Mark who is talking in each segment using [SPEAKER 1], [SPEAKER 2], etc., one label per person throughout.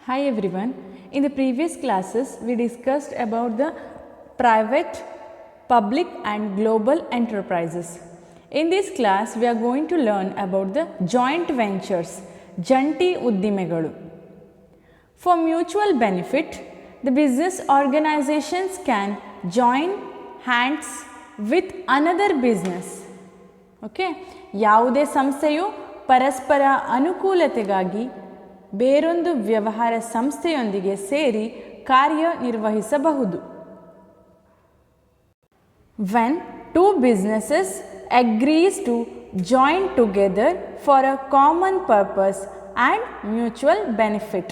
[SPEAKER 1] Hi everyone. In the previous classes, we discussed about the private, public and global enterprises. In this class, we are going to learn about the joint ventures, janti uddimegalu. For mutual benefit, the business organizations can join hands with another business. Okay? ಯಾವುದೇ ಸಂಸ್ಥೆಯು ಪರಸ್ಪರ ಅನುಕೂಲತೆಗಾಗಿ ಬೇರೊಂದು ವ್ಯವಹಾರ ಸಂಸ್ಥೆಯೊಂದಿಗೆ ಸೇರಿ ಕಾರ್ಯನಿರ್ವಹಿಸಬಹುದು. When two businesses agrees to join together for a common purpose and mutual benefit,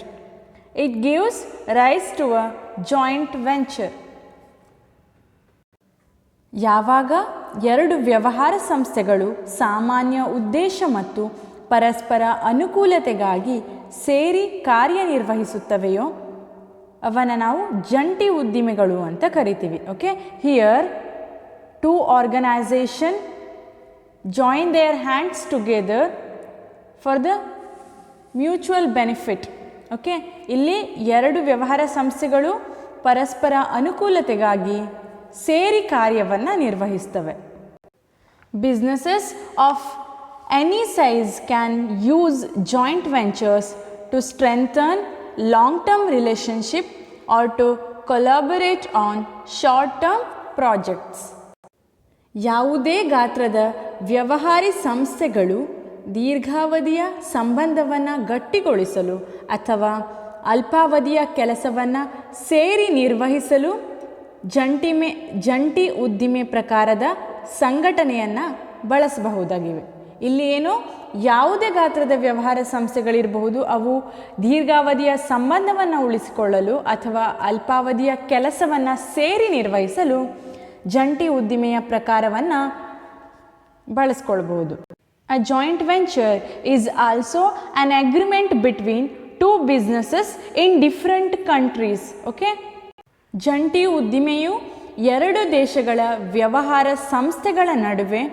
[SPEAKER 1] it gives rise to a joint venture. ಯಾವಾಗ ಎರಡು ವ್ಯವಹಾರ ಸಂಸ್ಥೆಗಳು ಸಾಮಾನ್ಯ ಉದ್ದೇಶ ಮತ್ತು ಪರಸ್ಪರ ಅನುಕೂಲತೆಗಾಗಿ ಸೇರಿ ಕಾರ್ಯನಿರ್ವಹಿಸುತ್ತವೆಯೋ ಅವನ್ನು ನಾವು ಜಂಟಿ ಉದ್ದಿಮೆಗಳು ಅಂತ ಕರಿತೀವಿ. Okay, here two organization join their hands together for the mutual benefit. Okay, ಇಲ್ಲಿ ಎರಡು ವ್ಯವಹಾರ ಸಂಸ್ಥೆಗಳು ಪರಸ್ಪರ ಅನುಕೂಲತೆಗಾಗಿ ಸೇರಿ ಕಾರ್ಯವನ್ನು ನಿರ್ವಹಿಸ್ತವೆ. Businesses of any size can use joint ventures to strengthen long-term relationship or to collaborate on short-term projects. ಯಾವುದೇ ಗಾತ್ರದ ವ್ಯವಹಾರಿ ಸಂಸ್ಥೆಗಳು ದೀರ್ಘಾವಧಿಯ ಸಂಬಂಧವನ್ನು ಗಟ್ಟಿಗೊಳಿಸಲು ಅಥವಾ ಅಲ್ಪಾವಧಿಯ ಕೆಲಸವನ್ನು ಸೇರಿ ನಿರ್ವಹಿಸಲು ಜಂಟಿ ಉದ್ದಿಮೆ ಪ್ರಕಾರದ ಸಂಘಟನೆಯನ್ನು ಬಳಸಬಹುದಾಗಿವೆ. ಇಲ್ಲಿ ಏನು ಯಾವುದೇ ಗಾತ್ರದ ವ್ಯವಹಾರ ಸಂಸ್ಥೆಗಳಿರಬಹುದು, ಅವು ದೀರ್ಘಾವಧಿಯ ಸಂಬಂಧವನ್ನು ಉಳಿಸಿಕೊಳ್ಳಲು ಅಥವಾ ಅಲ್ಪಾವಧಿಯ ಕೆಲಸವನ್ನು ಸೇರಿ ನಿರ್ವಹಿಸಲು ಜಂಟಿ ಉದ್ದಿಮೆಯ ಪ್ರಕಾರವನ್ನು ಬಳಸ್ಕೊಳ್ಬಹುದು. A joint venture is also an agreement between two businesses in different countries. Okay, ಜಂಟಿ ಉದ್ದಿಮೆಯು ಎರಡು ದೇಶಗಳ ವ್ಯವಹಾರ ಸಂಸ್ಥೆಗಳ ನಡುವೆ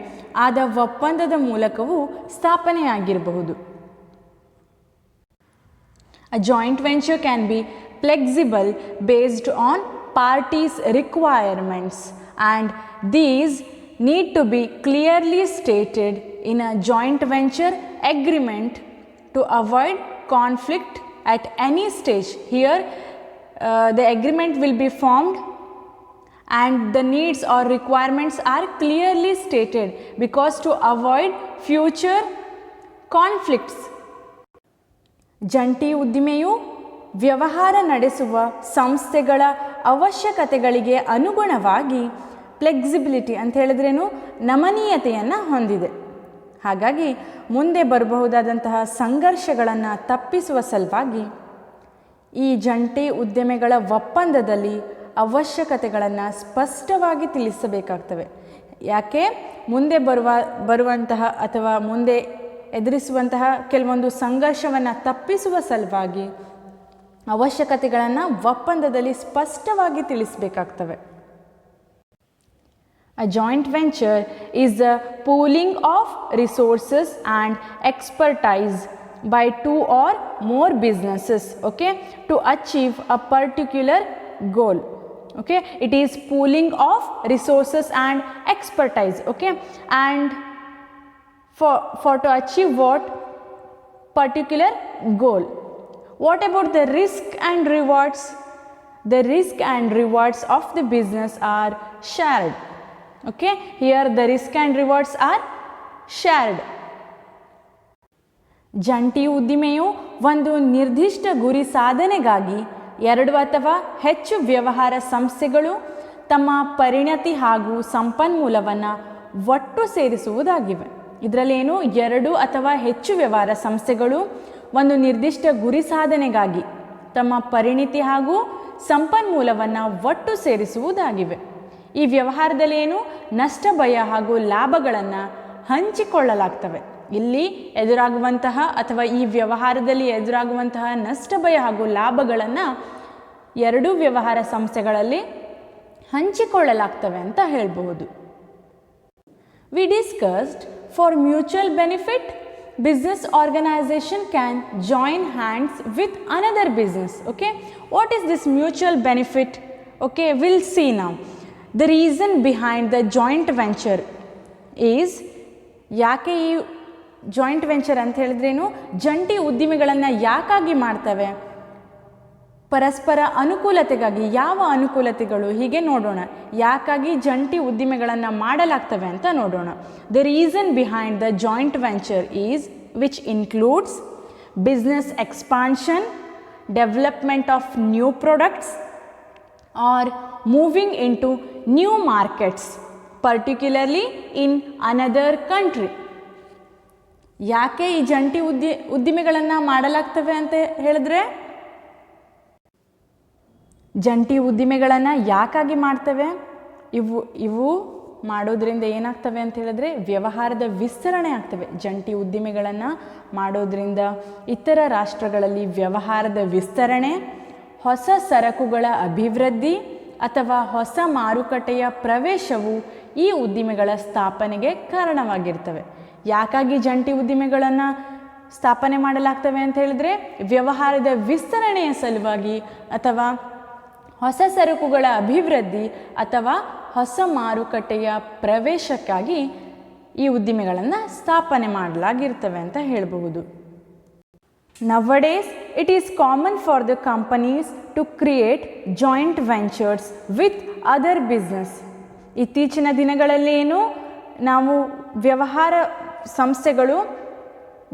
[SPEAKER 1] ಆದ ಒಪ್ಪಂದದ ಮೂಲಕವೂ ಸ್ಥಾಪನೆಯಾಗಿರಬಹುದು. A joint venture can be flexible based on parties' requirements, and these need to be clearly stated in a joint venture agreement to avoid conflict at any stage. Here, the agreement will be formed and the needs or requirements are clearly stated because to avoid future conflicts. ಜಂಟಿ ಉದ್ದಿಮೆಯು ವ್ಯವಹಾರ ನಡೆಸುವ ಸಂಸ್ಥೆಗಳ ಅವಶ್ಯಕತೆಗಳಿಗೆ ಅನುಗುಣವಾಗಿ flexibility ಅಂತ ಹೇಳಿದ್ರೇನು, ನಮನೀಯತೆಯನ್ನು ಹೊಂದಿದೆ. ಹಾಗಾಗಿ ಮುಂದೆ ಬರಬಹುದಾದಂತಹ ಸಂಘರ್ಷಗಳನ್ನು ತಪ್ಪಿಸುವ ಸಲುವಾಗಿ ಈ ಜಂಟಿ ಉದ್ದಿಮೆಗಳ ಒಪ್ಪಂದದಲ್ಲಿ ಅವಶ್ಯಕತೆಗಳನ್ನು ಸ್ಪಷ್ಟವಾಗಿ ತಿಳಿಸಬೇಕಾಗ್ತವೆ. ಯಾಕೆ ಮುಂದೆ ಬರುವಂತಹ ಅಥವಾ ಮುಂದೆ ಎದುರಿಸುವಂತಹ ಕೆಲವೊಂದು ಸಂಘರ್ಷವನ್ನು ತಪ್ಪಿಸುವ ಸಲುವಾಗಿ ಅವಶ್ಯಕತೆಗಳನ್ನು ಒಪ್ಪಂದದಲ್ಲಿ ಸ್ಪಷ್ಟವಾಗಿ ತಿಳಿಸಬೇಕಾಗ್ತವೆ. A joint venture is the pooling of resources and expertise by two or more businesses, okay, to achieve a particular goal. Okay, it is pooling of resources and expertise. Okay, and for to achieve what particular goal. What about the risk and rewards? The risk and rewards of the business are shared. Okay, here the risk and rewards are shared. ಜಂಟಿ ಉದ್ದಿಮೆಯು ಒಂದು ನಿರ್ದಿಷ್ಟ ಗುರಿ ಸಾಧನೆಗಾಗಿ ಎರಡು ಅಥವಾ ಹೆಚ್ಚು ವ್ಯವಹಾರ ಸಂಸ್ಥೆಗಳು ತಮ್ಮ ಪರಿಣತಿ ಹಾಗೂ ಸಂಪನ್ಮೂಲವನ್ನು ಒಟ್ಟು ಸೇರಿಸುವುದಾಗಿವೆ. ಇದರಲ್ಲೇನು, ಎರಡು ಅಥವಾ ಹೆಚ್ಚು ವ್ಯವಹಾರ ಸಂಸ್ಥೆಗಳು ಒಂದು ನಿರ್ದಿಷ್ಟ ಗುರಿ ಸಾಧನೆಗಾಗಿ ತಮ್ಮ ಪರಿಣಿತಿ ಹಾಗೂ ಸಂಪನ್ಮೂಲವನ್ನು ಒಟ್ಟು ಸೇರಿಸುವುದಾಗಿವೆ. ಈ ವ್ಯವಹಾರದಲ್ಲಿ ಏನು, ನಷ್ಟ ಭಯ ಹಾಗೂ ಲಾಭಗಳನ್ನು ಹಂಚಿಕೊಳ್ಳಲಾಗ್ತವೆ. ಇಲ್ಲಿ ಎದುರಾಗುವಂತಹ ಅಥವಾ ಈ ವ್ಯವಹಾರದಲ್ಲಿ ಎದುರಾಗುವಂತಹ ನಷ್ಟ ಭಯ ಹಾಗೂ ಲಾಭಗಳನ್ನು ಎರಡೂ ವ್ಯವಹಾರ ಸಂಸ್ಥೆಗಳಲ್ಲಿ ಹಂಚಿಕೊಳ್ಳಲಾಗ್ತವೆ ಅಂತ ಹೇಳಬಹುದು. We discussed for mutual benefit business organization can join hands with another business. Okay, what is this mutual benefit? Okay, we'll see now. The reason behind the joint venture is, ಯಾಕೆ ಈ ಜಾಯಿಂಟ್ ವೆಂಚರ್ ಅಂತ ಹೇಳಿದ್ರೇನು, ಜಂಟಿ ಉದ್ದಿಮೆಗಳನ್ನು ಯಾಕಾಗಿ ಮಾಡ್ತವೆ? ಪರಸ್ಪರ ಅನುಕೂಲತೆಗಾಗಿ. ಯಾವ ಅನುಕೂಲತೆಗಳು? ಹೀಗೆ ನೋಡೋಣ. ಯಾಕಾಗಿ ಜಂಟಿ ಉದ್ದಿಮೆಗಳನ್ನು ಮಾಡಲಾಗ್ತವೆ ಅಂತ ನೋಡೋಣ. The reason behind the joint venture is, which includes business expansion, development of new products or moving in to new markets, particularly in another country. ಯಾಕೆ ಈ ಜಂಟಿ ಉದ್ದಿಮೆಗಳನ್ನು ಮಾಡಲಾಗ್ತವೆ ಅಂತ ಹೇಳಿದ್ರೆ, ಜಂಟಿ ಉದ್ದಿಮೆಗಳನ್ನು ಯಾಕಾಗಿ ಮಾಡ್ತವೆ? ಇವು ಮಾಡೋದ್ರಿಂದ ಏನಾಗ್ತವೆ ಅಂತ ಹೇಳಿದ್ರೆ, ವ್ಯವಹಾರದ ವಿಸ್ತರಣೆ ಆಗ್ತವೆ. ಜಂಟಿ ಉದ್ದಿಮೆಗಳನ್ನು ಮಾಡೋದ್ರಿಂದ ಇತರ ರಾಷ್ಟ್ರಗಳಲ್ಲಿ ವ್ಯವಹಾರದ ವಿಸ್ತರಣೆ, ಹೊಸ ಸರಕುಗಳ ಅಭಿವೃದ್ಧಿ ಅಥವಾ ಹೊಸ ಮಾರುಕಟ್ಟೆಯ ಪ್ರವೇಶವು ಈ ಉದ್ದಿಮೆಗಳ ಸ್ಥಾಪನೆಗೆ ಕಾರಣವಾಗಿರ್ತವೆ. ಯಾಕಾಗಿ ಜಂಟಿ ಉದ್ದಿಮೆಗಳನ್ನು ಸ್ಥಾಪನೆ ಮಾಡಲಾಗ್ತವೆ ಅಂತ ಹೇಳಿದ್ರೆ, ವ್ಯವಹಾರದ ವಿಸ್ತರಣೆಯ ಸಲುವಾಗಿ ಅಥವಾ ಹೊಸ ಸರಕುಗಳ ಅಭಿವೃದ್ಧಿ ಅಥವಾ ಹೊಸ ಮಾರುಕಟ್ಟೆಯ ಪ್ರವೇಶಕ್ಕಾಗಿ ಈ ಉದ್ದಿಮೆಗಳನ್ನು ಸ್ಥಾಪನೆ ಮಾಡಲಾಗಿರ್ತವೆ ಅಂತ ಹೇಳಬಹುದು. Nowadays, it is common for the companies to create joint ventures with other business. ಇತ್ತೀಚಿನ ದಿನಗಳಲ್ಲಿ ಏನು, ನಾವು ವ್ಯವಹಾರ ಸಂಸ್ಥೆಗಳು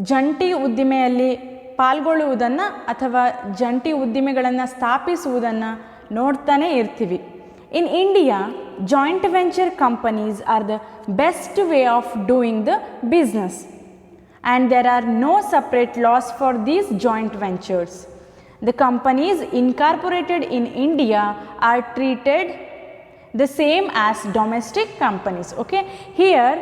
[SPEAKER 1] ಜಂಟಿ ಉದ್ದಿಮೆಯಲ್ಲಿ ಪಾಲ್ಗೊಳ್ಳುವುದನ್ನು ಅಥವಾ ಜಂಟಿ ಉದ್ದಿಮೆಗಳನ್ನು ಸ್ಥಾಪಿಸುವುದನ್ನು ನೋಡ್ತಾನೆ ಇರ್ತೀವಿ. In India, joint venture companies are the best way of doing the business and there are no separate laws for these joint ventures. The companies incorporated in India are treated the same as domestic companies. Okay, here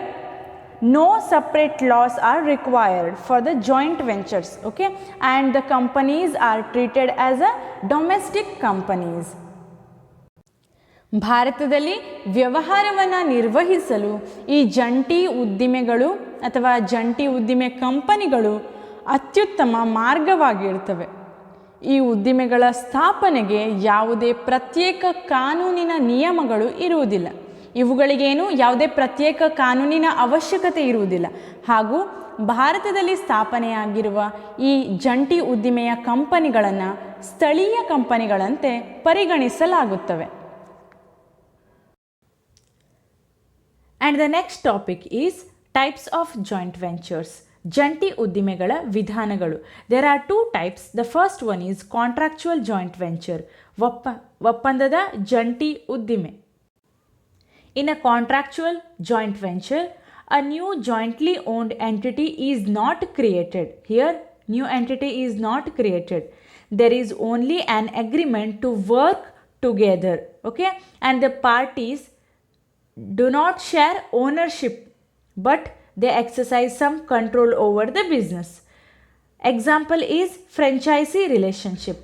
[SPEAKER 1] no separate laws are required for the joint ventures. Okay, and the companies are treated as a domestic companies. ಭಾರತದಲ್ಲಿ ವ್ಯವಹಾರವನ್ನು ನಿರ್ವಹಿಸಲು ಈ ಜಂಟಿ ಉದ್ದಿಮೆಗಳು ಅಥವಾ ಜಂಟಿ ಉದ್ದಿಮೆ ಕಂಪನಿಗಳು ಅತ್ಯುತ್ತಮ ಮಾರ್ಗವಾಗಿರ್ತವೆ. ಈ ಉದ್ದಿಮೆಗಳ ಸ್ಥಾಪನೆಗೆ ಯಾವುದೇ ಪ್ರತ್ಯೇಕ ಕಾನೂನಿನ ನಿಯಮಗಳು ಇರುವುದಿಲ್ಲ. ಇವುಗಳಿಗೇನು ಯಾವುದೇ ಪ್ರತ್ಯೇಕ ಕಾನೂನಿನ ಅವಶ್ಯಕತೆ ಇರುವುದಿಲ್ಲ. ಹಾಗೂ ಭಾರತದಲ್ಲಿ ಸ್ಥಾಪನೆಯಾಗಿರುವ ಈ ಜಂಟಿ ಉದ್ದಿಮೆಯ ಕಂಪನಿಗಳನ್ನು ಸ್ಥಳೀಯ ಕಂಪನಿಗಳಂತೆ ಪರಿಗಣಿಸಲಾಗುತ್ತವೆ. And the next topic is types of joint ventures. ಜಂಟಿ ಉದ್ದಿಮೆಗಳ ವಿಧಾನಗಳು. There are two types. The first one is contractual joint venture. ಒಪ್ಪಂದದ ಜಂಟಿ ಉದ್ದಿಮೆ. In a contractual joint venture, a new jointly owned entity is not created. Here, new entity is not created. There is only an agreement to work together. Okay, and the parties do not share ownership, but they exercise some control over the business. Example is franchisee relationship.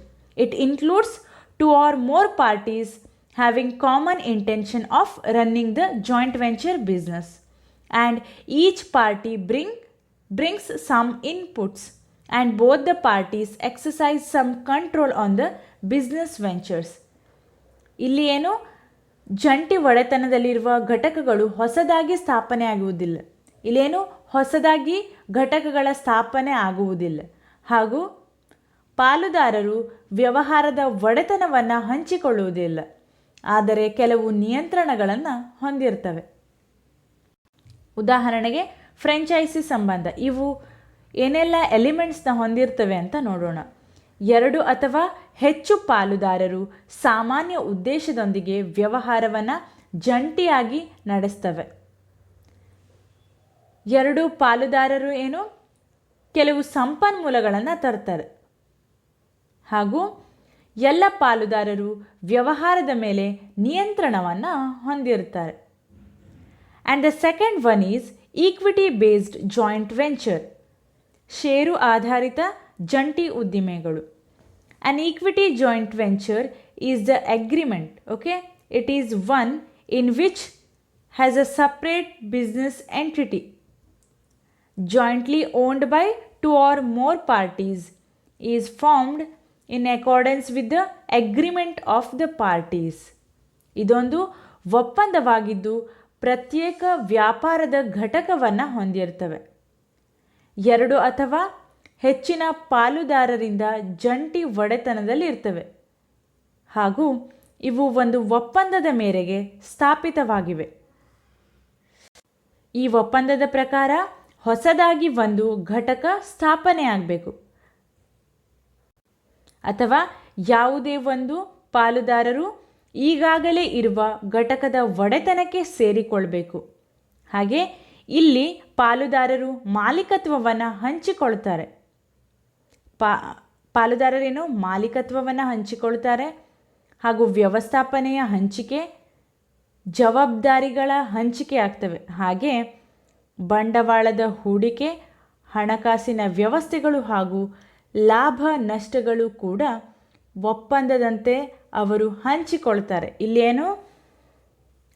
[SPEAKER 1] It includes two or more parties having common intention of running the joint venture business, and each party brings some inputs, and both the parties exercise some control on the business ventures. ಇಲ್ಲಿ ಏನು, ಜಂಟಿ ಒಡೆತನದಲ್ಲಿರುವ ಘಟಕಗಳು ಹೊಸದಾಗಿ ಸ್ಥಾಪನೆ ಆಗುವುದಿಲ್ಲ. ಇಲ್ಲೇನು ಹೊಸದಾಗಿ ಘಟಕಗಳ ಸ್ಥಾಪನೆ ಆಗುವುದಿಲ್ಲ. ಹಾಗೂ ಪಾಲುದಾರರು ವ್ಯವಹಾರದ ಒಡೆತನವನ್ನು ಹಂಚಿಕೊಳ್ಳುವುದಿಲ್ಲ, ಆದರೆ ಕೆಲವು ನಿಯಂತ್ರಣಗಳನ್ನು ಹೊಂದಿರ್ತವೆ. ಉದಾಹರಣೆಗೆ ಫ್ರೆಂಚೈಸಿ ಸಂಬಂಧ. ಇವು ಏನೆಲ್ಲ ಎಲಿಮೆಂಟ್ಸ್ನ ಹೊಂದಿರ್ತವೆ ಅಂತ ನೋಡೋಣ. ಎರಡು ಅಥವಾ ಹೆಚ್ಚು ಪಾಲುದಾರರು ಸಾಮಾನ್ಯ ಉದ್ದೇಶದೊಂದಿಗೆ ವ್ಯವಹಾರವನ್ನು ಜಂಟಿಯಾಗಿ ನಡೆಸ್ತವೆ. ಎರಡು ಪಾಲುದಾರರು ಏನು, ಕೆಲವು ಸಂಪನ್ಮೂಲಗಳನ್ನು ತರ್ತಾರೆ. ಹಾಗೂ ಎಲ್ಲ ಪಾಲುದಾರರು ವ್ಯವಹಾರದ ಮೇಲೆ ನಿಯಂತ್ರಣವನ್ನು ಹೊಂದಿರ್ತಾರೆ. And the second one is equity based joint venture. Share ಆಧಾರಿತ ಜಂಟಿ ಉದ್ದಿಮೆಗಳು. An equity joint venture is the agreement, okay? It is one in which has a separate business entity. jointly owned by two or more parties is formed in accordance with the agreement of the parties. ಇದೊಂದು ಒಪ್ಪಂದವಾಗಿದ್ದು ಪ್ರತ್ಯೇಕ ವ್ಯಾಪಾರದ ಘಟಕವನ್ನು ಹೊಂದಿರ್ತವೆ. ಎರಡು ಅಥವಾ ಹೆಚ್ಚಿನ ಪಾಲುದಾರರಿಂದ ಜಂಟಿ ಒಡೆತನದಲ್ಲಿ ಇರ್ತವೆ ಹಾಗೂ ಇವು ಒಂದು ಒಪ್ಪಂದದ ಮೇರೆಗೆ ಸ್ಥಾಪಿತವಾಗಿವೆ. ಈ ಒಪ್ಪಂದದ ಪ್ರಕಾರ ಹೊಸದಾಗಿ ಒಂದು ಘಟಕ ಸ್ಥಾಪನೆ ಆಗಬೇಕು ಅಥವಾ ಯಾವುದೇ ಒಂದು ಪಾಲುದಾರರು ಈಗಾಗಲೇ ಇರುವ ಘಟಕದ ಒಡೆತನಕ್ಕೆ ಸೇರಿಕೊಳ್ಬೇಕು. ಹಾಗೆ ಇಲ್ಲಿ ಪಾಲುದಾರರು ಮಾಲೀಕತ್ವವನ್ನು ಹಂಚಿಕೊಳ್ತಾರೆ. ಪಾಲುದಾರರೇನು ಮಾಲೀಕತ್ವವನ್ನು ಹಂಚಿಕೊಳ್ತಾರೆ ಹಾಗೂ ವ್ಯವಸ್ಥಾಪನೆಯ ಹಂಚಿಕೆ, ಜವಾಬ್ದಾರಿಗಳ ಹಂಚಿಕೆ ಆಗ್ತವೆ. ಹಾಗೆ ಬಂಡವಾಳದ ಹೂಡಿಕೆ, ಹಣಕಾಸಿನ ವ್ಯವಸ್ಥೆಗಳು ಹಾಗೂ ಲಾಭ ನಷ್ಟಗಳು ಕೂಡ ಒಪ್ಪಂದದಂತೆ ಅವರು ಹಂಚಿಕೊಳ್ತಾರೆ. ಇಲ್ಲೇನು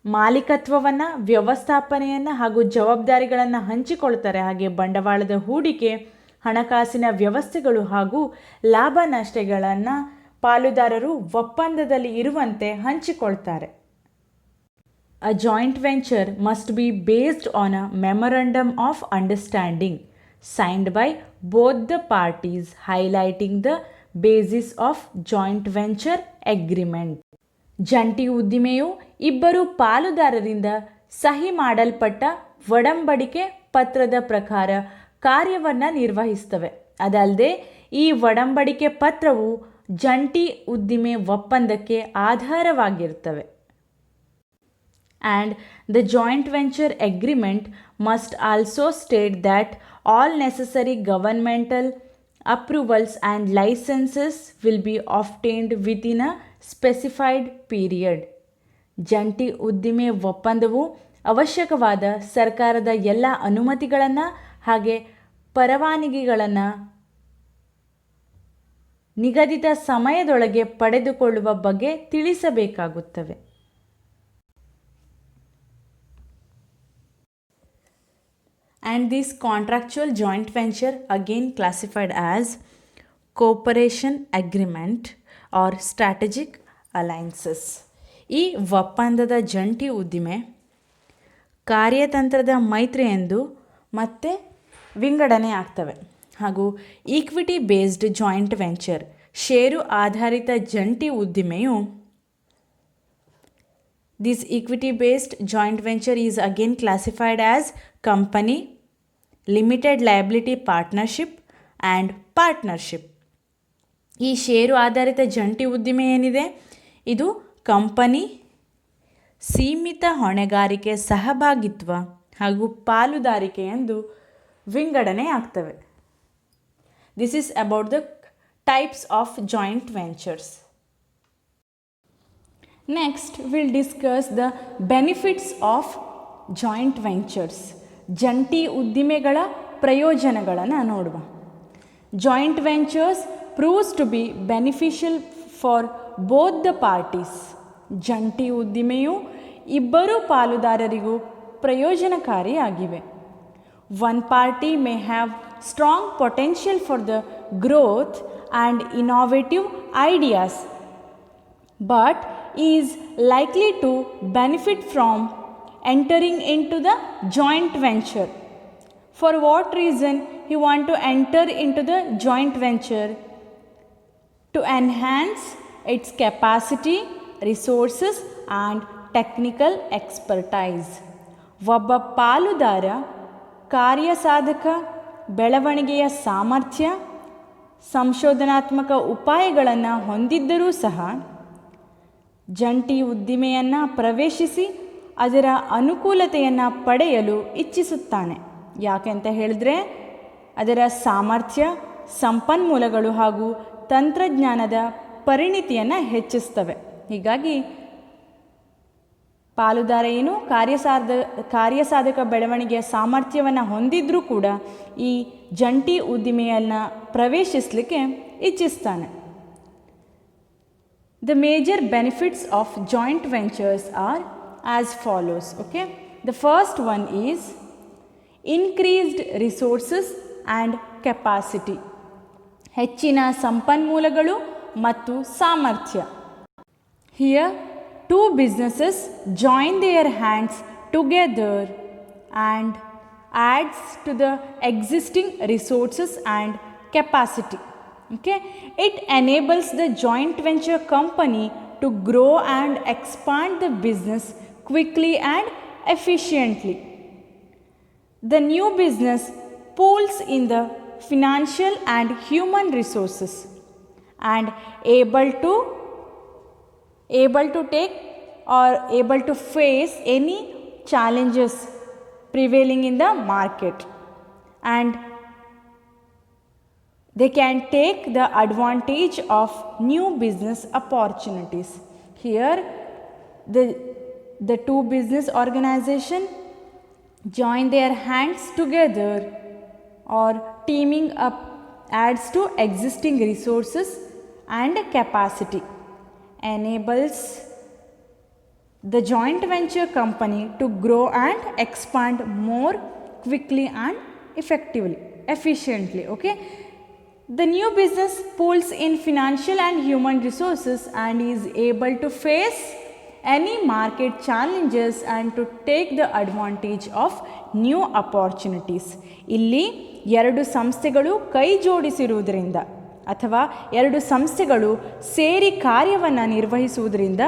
[SPEAKER 1] ಮಾಲೀಕತ್ವವನ್ನು, ವ್ಯವಸ್ಥಾಪನೆಯನ್ನು ಹಾಗೂ ಜವಾಬ್ದಾರಿಗಳನ್ನು ಹಂಚಿಕೊಳ್ತಾರೆ. ಹಾಗೆ ಬಂಡವಾಳದ ಹೂಡಿಕೆ, ಹಣಕಾಸಿನ ವ್ಯವಸ್ಥೆಗಳು ಹಾಗೂ ಲಾಭ ನಷ್ಟಗಳನ್ನು ಪಾಲುದಾರರು ಒಪ್ಪಂದದಲ್ಲಿ ಇರುವಂತೆ ಹಂಚಿಕೊಳ್ತಾರೆ. A joint venture must be based on a memorandum of understanding signed by both the parties, highlighting the basis of joint venture agreement. ಜಂಟಿ ಉದ್ದಿಮೆಯು ಇಬ್ಬರು ಪಾಲುದಾರರಿಂದ ಸಹಿ ಮಾಡಲ್ಪಟ್ಟ ಒಡಂಬಡಿಕೆ ಪತ್ರದ ಪ್ರಕಾರ ಕಾರ್ಯವನ್ನು ನಿರ್ವಹಿಸ್ತವೆ. ಅದಲ್ಲದೆ ಈ ಒಡಂಬಡಿಕೆ ಪತ್ರವು ಜಂಟಿ ಉದ್ದಿಮೆ ಒಪ್ಪಂದಕ್ಕೆ ಆಧಾರವಾಗಿರುತ್ತವೆ. And the joint venture agreement must also state that all necessary governmental approvals and licenses will be obtained within a specified period. ಜಂಟಿ ಉದ್ದಿಮೆ ಒಪ್ಪಂದವು ಅವಶ್ಯಕವಾದ ಸರ್ಕಾರದ ಎಲ್ಲ ಅನುಮತಿಗಳನ್ನು ಹಾಗೆ ಪರವಾನಗಿಗಳನ್ನು ನಿಗದಿತ ಸಮಯದೊಳಗೆ ಪಡೆದುಕೊಳ್ಳುವ ಬಗ್ಗೆ ತಿಳಿಸಬೇಕಾಗುತ್ತವೆ. And this contractual joint venture again classified as cooperation agreement or strategic alliances. ಈ ಒಪ್ಪಂದದ ಜಂಟಿ ಉದ್ದಿಮೆ ಕಾರ್ಯತಂತ್ರದ ಮೈತ್ರಿ ಎಂದು ಮತ್ತೆ ವಿಂಗಡಣೆ ಆಗ್ತವೆ. ಹಾಗೂ equity based joint venture share ಆಧಾರಿತ ಜಂಟಿ ಉದ್ದಿಮೆಯು this equity based joint venture is again classified as company, limited liability partnership and partnership. ಈ ಷೇರು ಆಧಾರಿತ ಜಂಟಿ ಉದ್ದಿಮೆ ಏನಿದೆ ಇದು ಕಂಪನಿ, ಸೀಮಿತ ಹೊಣೆಗಾರಿಕೆ ಸಹಭಾಗಿತ್ವ ಹಾಗೂ ಪಾಲುದಾರಿಕೆ ಎಂದು ವಿಂಗಡಣೆ ಆಗ್ತವೆ. This is about the types of joint ventures. Next, we'll discuss the benefits of joint ventures. ಜಂಟಿ ಉದ್ದಿಮೆಗಳ ಪ್ರಯೋಜನಗಳನ್ನು ನೋಡುವ. Joint ventures proves to be beneficial for both the parties. ಜಂಟಿ ಉದ್ದಿಮೆಯು ಇಬ್ಬರು ಪಾಲುದಾರರಿಗೂ ಪ್ರಯೋಜನಕಾರಿಯಾಗಿವೆ. One party may have strong potential for the growth and innovative ideas, but is likely to benefit from entering into the joint venture. For what reason he want to enter into the joint venture? To enhance its capacity, resources and technical expertise. ಒಬ್ಬ ಪಾಲುದಾರ ಕಾರ್ಯಸಾಧಕ ಬೆಳವಣಿಗೆಯ ಸಾಮರ್ಥ್ಯ, ಸಂಶೋಧನಾತ್ಮಕ ಉಪಾಯಗಳನ್ನು ಹೊಂದಿದ್ದರೂ ಸಹ ಜಂಟಿ ಉದ್ದಿಮೆಯನ್ನು ಪ್ರವೇಶಿಸಿ ಅದರ ಅನುಕೂಲತೆಯನ್ನು ಪಡೆಯಲು ಇಚ್ಛಿಸುತ್ತಾನೆ. ಯಾಕೆಂತ ಹೇಳಿದ್ರೆ ಅದರ ಸಾಮರ್ಥ್ಯ, ಸಂಪನ್ಮೂಲಗಳು ಹಾಗೂ ತಂತ್ರಜ್ಞಾನದ ಪರಿಣಿತಿಯನ್ನು ಹೆಚ್ಚಿಸ್ತವೆ. ಹೀಗಾಗಿ ಪಾಲುದಾರ ಏನು ಕಾರ್ಯಸಾಧಕ ಬೆಳವಣಿಗೆಯ ಸಾಮರ್ಥ್ಯವನ್ನು ಹೊಂದಿದ್ರೂ ಕೂಡ ಈ ಜಂಟಿ ಉದ್ದಿಮೆಯನ್ನು ಪ್ರವೇಶಿಸಲಿಕ್ಕೆ ಇಚ್ಛಿಸ್ತಾನೆ. The major benefits of joint ventures are as follows. Okay, the first one is increased resources and capacity. ಹೆಚ್ಚಿನ ಸಂಪನ್ಮೂಲಗಳು ಮತ್ತು ಸಾಮರ್ಥ್ಯ. Here, two businesses join their hands together and adds to the existing resources and capacity. Okay, it enables the joint venture company to grow and expand the business quickly and efficiently. The new business pools in the financial and human resources and able to take or able to face any challenges prevailing in the market, and they can take the advantage of new business opportunities. Here the two business organization join their hands together or teaming up adds to existing resources and capacity, enables the joint venture company to grow and expand more quickly and efficiently. Okay, the new business pools in financial and human resources and is able to face any market challenges and to take the advantage of new opportunities. ಇಲ್ಲಿ ಎರಡು ಸಂಸ್ಥೆಗಳು ಕೈ ಜೋಡಿಸಿರುವುದರಿಂದ ಅಥವಾ ಎರಡು ಸಂಸ್ಥೆಗಳು ಸೇರಿ ಕಾರ್ಯವನ್ನು ನಿರ್ವಹಿಸುವುದರಿಂದ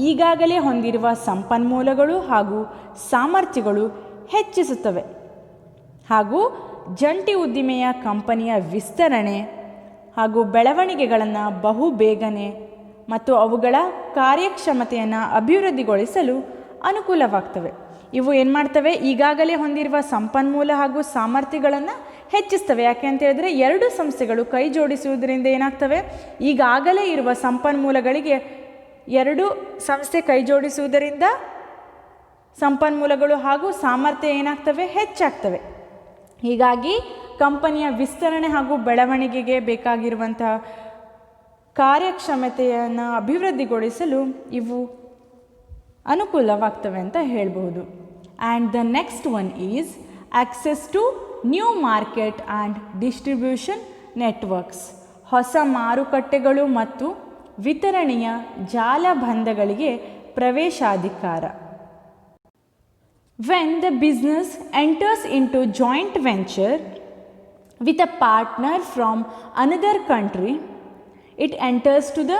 [SPEAKER 1] ಈಗಾಗಲೇ ಹೊಂದಿರುವ ಸಂಪನ್ಮೂಲಗಳು ಹಾಗೂ ಸಾಮರ್ಥ್ಯಗಳು ಹೆಚ್ಚಿಸುತ್ತವೆ ಹಾಗೂ ಜಂಟಿ ಉದ್ದಿಮೆಯ ಕಂಪನಿಯ ವಿಸ್ತರಣೆ ಹಾಗೂ ಬೆಳವಣಿಗೆಗಳನ್ನು ಬಹುಬೇಗನೆ ಮತ್ತು ಅವುಗಳ ಕಾರ್ಯಕ್ಷಮತೆಯನ್ನು ಅಭಿವೃದ್ಧಿಗೊಳಿಸಲು ಅನುಕೂಲವಾಗ್ತವೆ. ಇವು ಏನು ಮಾಡ್ತವೆ, ಈಗಾಗಲೇ ಹೊಂದಿರುವ ಸಂಪನ್ಮೂಲ ಹಾಗೂ ಸಾಮರ್ಥ್ಯಗಳನ್ನು ಹೆಚ್ಚಿಸ್ತವೆ. ಯಾಕೆ ಅಂತ ಹೇಳಿದ್ರೆ ಎರಡು ಸಂಸ್ಥೆಗಳು ಕೈ ಜೋಡಿಸುವುದರಿಂದ ಏನಾಗ್ತವೆ, ಈಗಾಗಲೇ ಇರುವ ಸಂಪನ್ಮೂಲಗಳಿಗೆ ಎರಡು ಸಂಸ್ಥೆ ಕೈ ಜೋಡಿಸುವುದರಿಂದ ಸಂಪನ್ಮೂಲಗಳು ಹಾಗೂ ಸಾಮರ್ಥ್ಯ ಏನಾಗ್ತವೆ, ಹೆಚ್ಚಾಗ್ತವೆ. ಹೀಗಾಗಿ ಕಂಪನಿಯ ವಿಸ್ತರಣೆ ಹಾಗೂ ಬೆಳವಣಿಗೆಗೆ ಬೇಕಾಗಿರುವಂತಹ ಕಾರ್ಯಕ್ಷಮತೆಯನ್ನು ಅಭಿವೃದ್ಧಿಗೊಳಿಸಲು ಇವು ಅನುಕೂಲವಾಗ್ತವೆ ಅಂತ ಹೇಳಬಹುದು. And the next one is access to new market and distribution networks. ಹೊಸ ಮಾರುಕಟ್ಟೆಗಳು ಮತ್ತು ವಿತರಣೆಯ ಜಾಲಬಂಧಗಳಿಗೆ ಪ್ರವೇಶಾಧಿಕಾರ. When the business enters into joint venture with a partner from another country, it enters to the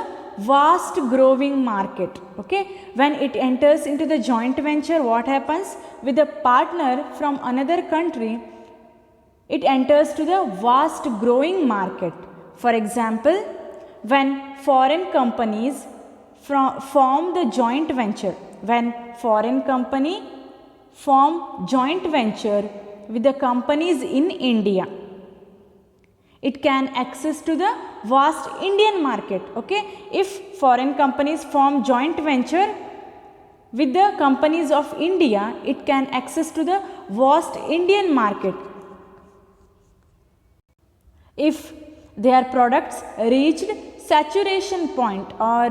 [SPEAKER 1] vast growing market. Okay, when it enters into the joint venture, what happens with a partner from another country? It enters to the vast growing market. For example, when foreign companies form the joint venture, when foreign company form joint venture with the companies in India, it can access to the vast Indian market. Okay, if foreign companies form joint venture with the companies of India, it can access to the vast Indian market. If their products reached saturation point or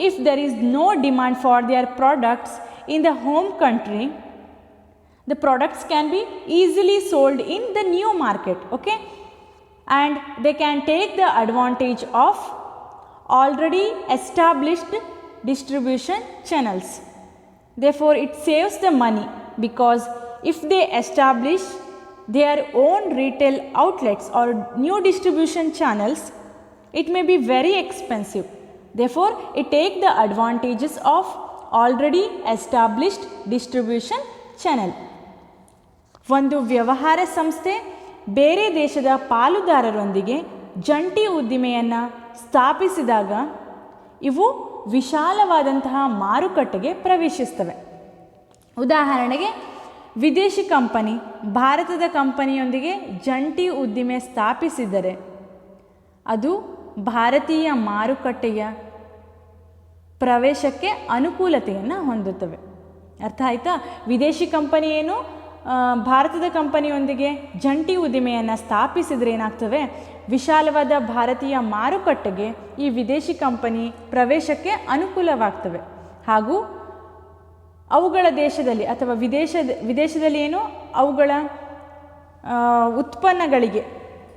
[SPEAKER 1] if there is no demand for their products in the home country, the products can be easily sold in the new market. Okay, and they can take the advantage of already established distribution channels. Therefore, it saves the money because if they establish their own retail outlets or new distribution channels, it may be very expensive. Therefore, it takes the advantages of already established distribution channel. ಒಂದು ವ್ಯವಹಾರ ಸಂಸ್ಥೆ ಬೇರೆ ದೇಶದ ಪಾಲುದಾರರೊಂದಿಗೆ ಜಂಟಿ ಉದ್ದಿಮೆಯನ್ನು ಸ್ಥಾಪಿಸಿದಾಗ ಇವು ವಿಶಾಲವಾದಂತಹ ಮಾರುಕಟ್ಟೆಗೆ ಪ್ರವೇಶಿಸ್ತವೆ. ಉದಾಹರಣೆಗೆ ವಿದೇಶಿ ಕಂಪನಿ ಭಾರತದ ಕಂಪನಿಯೊಂದಿಗೆ ಜಂಟಿ ಉದ್ದಿಮೆ ಸ್ಥಾಪಿಸಿದರೆ ಅದು ಭಾರತೀಯ ಮಾರುಕಟ್ಟೆಯ ಪ್ರವೇಶಕ್ಕೆ ಅನುಕೂಲತೆಯನ್ನು ಹೊಂದುತ್ತವೆ. ಅರ್ಥ ಆಯಿತಾ? ವಿದೇಶಿ ಕಂಪನಿ ಏನು ಭಾರತದ ಕಂಪನಿಯೊಂದಿಗೆ ಜಂಟಿ ಉದ್ದಿಮೆಯನ್ನು ಸ್ಥಾಪಿಸಿದರೆ ಏನಾಗ್ತವೆ, ವಿಶಾಲವಾದ ಭಾರತೀಯ ಮಾರುಕಟ್ಟೆಗೆ ಈ ವಿದೇಶಿ ಕಂಪನಿ ಪ್ರವೇಶಕ್ಕೆ ಅನುಕೂಲವಾಗ್ತವೆ. ಹಾಗೂ ಅವುಗಳ ದೇಶದಲ್ಲಿ ಅಥವಾ ವಿದೇಶದಲ್ಲಿ ಏನು ಅವುಗಳ ಉತ್ಪನ್ನಗಳಿಗೆ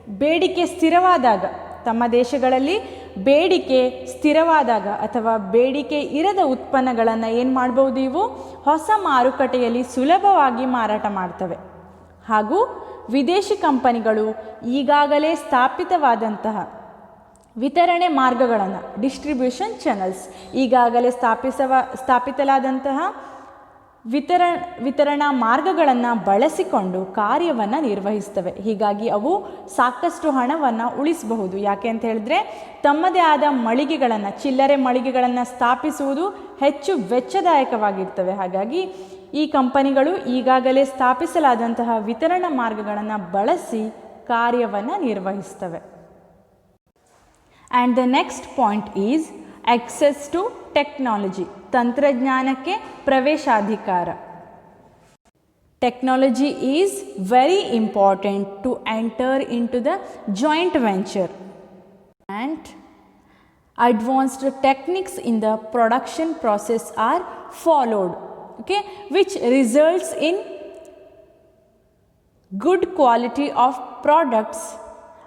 [SPEAKER 1] ಬೇಡಿಕೆ ಸ್ಥಿರವಾದಾಗ, ತಮ್ಮ ದೇಶಗಳಲ್ಲಿ ಬೇಡಿಕೆ ಸ್ಥಿರವಾದಾಗ ಅಥವಾ ಬೇಡಿಕೆ ಇರದ ಉತ್ಪನ್ನಗಳನ್ನು ಏನು ಮಾಡ್ಬೋದು, ಇವು ಹೊಸ ಮಾರುಕಟ್ಟೆಯಲ್ಲಿ ಸುಲಭವಾಗಿ ಮಾರಾಟ ಮಾಡ್ತವೆ. ಹಾಗೂ ವಿದೇಶಿ ಕಂಪನಿಗಳು ಈಗಾಗಲೇ ಸ್ಥಾಪಿತವಾದಂತಹ ವಿತರಣೆ ಮಾರ್ಗಗಳನ್ನು, ಡಿಸ್ಟ್ರಿಬ್ಯೂಷನ್ ಚಾನಲ್ಸ್, ಈಗಾಗಲೇ ಸ್ಥಾಪಿಸಲಾದಂತಹ ವಿತರಣಾ ಮಾರ್ಗಗಳನ್ನು ಬಳಸಿಕೊಂಡು ಕಾರ್ಯವನ್ನು ನಿರ್ವಹಿಸ್ತವೆ. ಹೀಗಾಗಿ ಅವು ಸಾಕಷ್ಟು ಹಣವನ್ನು ಉಳಿಸಬಹುದು. ಯಾಕೆ ಅಂತ ಹೇಳಿದ್ರೆ ತಮ್ಮದೇ ಆದ ಮಳಿಗೆಗಳನ್ನು, ಚಿಲ್ಲರೆ ಮಳಿಗೆಗಳನ್ನು ಸ್ಥಾಪಿಸುವುದು ಹೆಚ್ಚು ವೆಚ್ಚದಾಯಕವಾಗಿರ್ತವೆ. ಹಾಗಾಗಿ ಈ ಕಂಪನಿಗಳು ಈಗಾಗಲೇ ಸ್ಥಾಪಿಸಲಾದಂತಹ ವಿತರಣಾ ಮಾರ್ಗಗಳನ್ನು ಬಳಸಿ ಕಾರ್ಯವನ್ನು ನಿರ್ವಹಿಸ್ತವೆ. And the next point is access to technology, ತಂತ್ರಜ್ಞಾನಕ್ಕೆ ಪ್ರವೇಶಾಧಿಕಾರ. Technology is very important to enter into the joint venture, and advanced techniques in the production process are followed, okay, which results in good quality of products,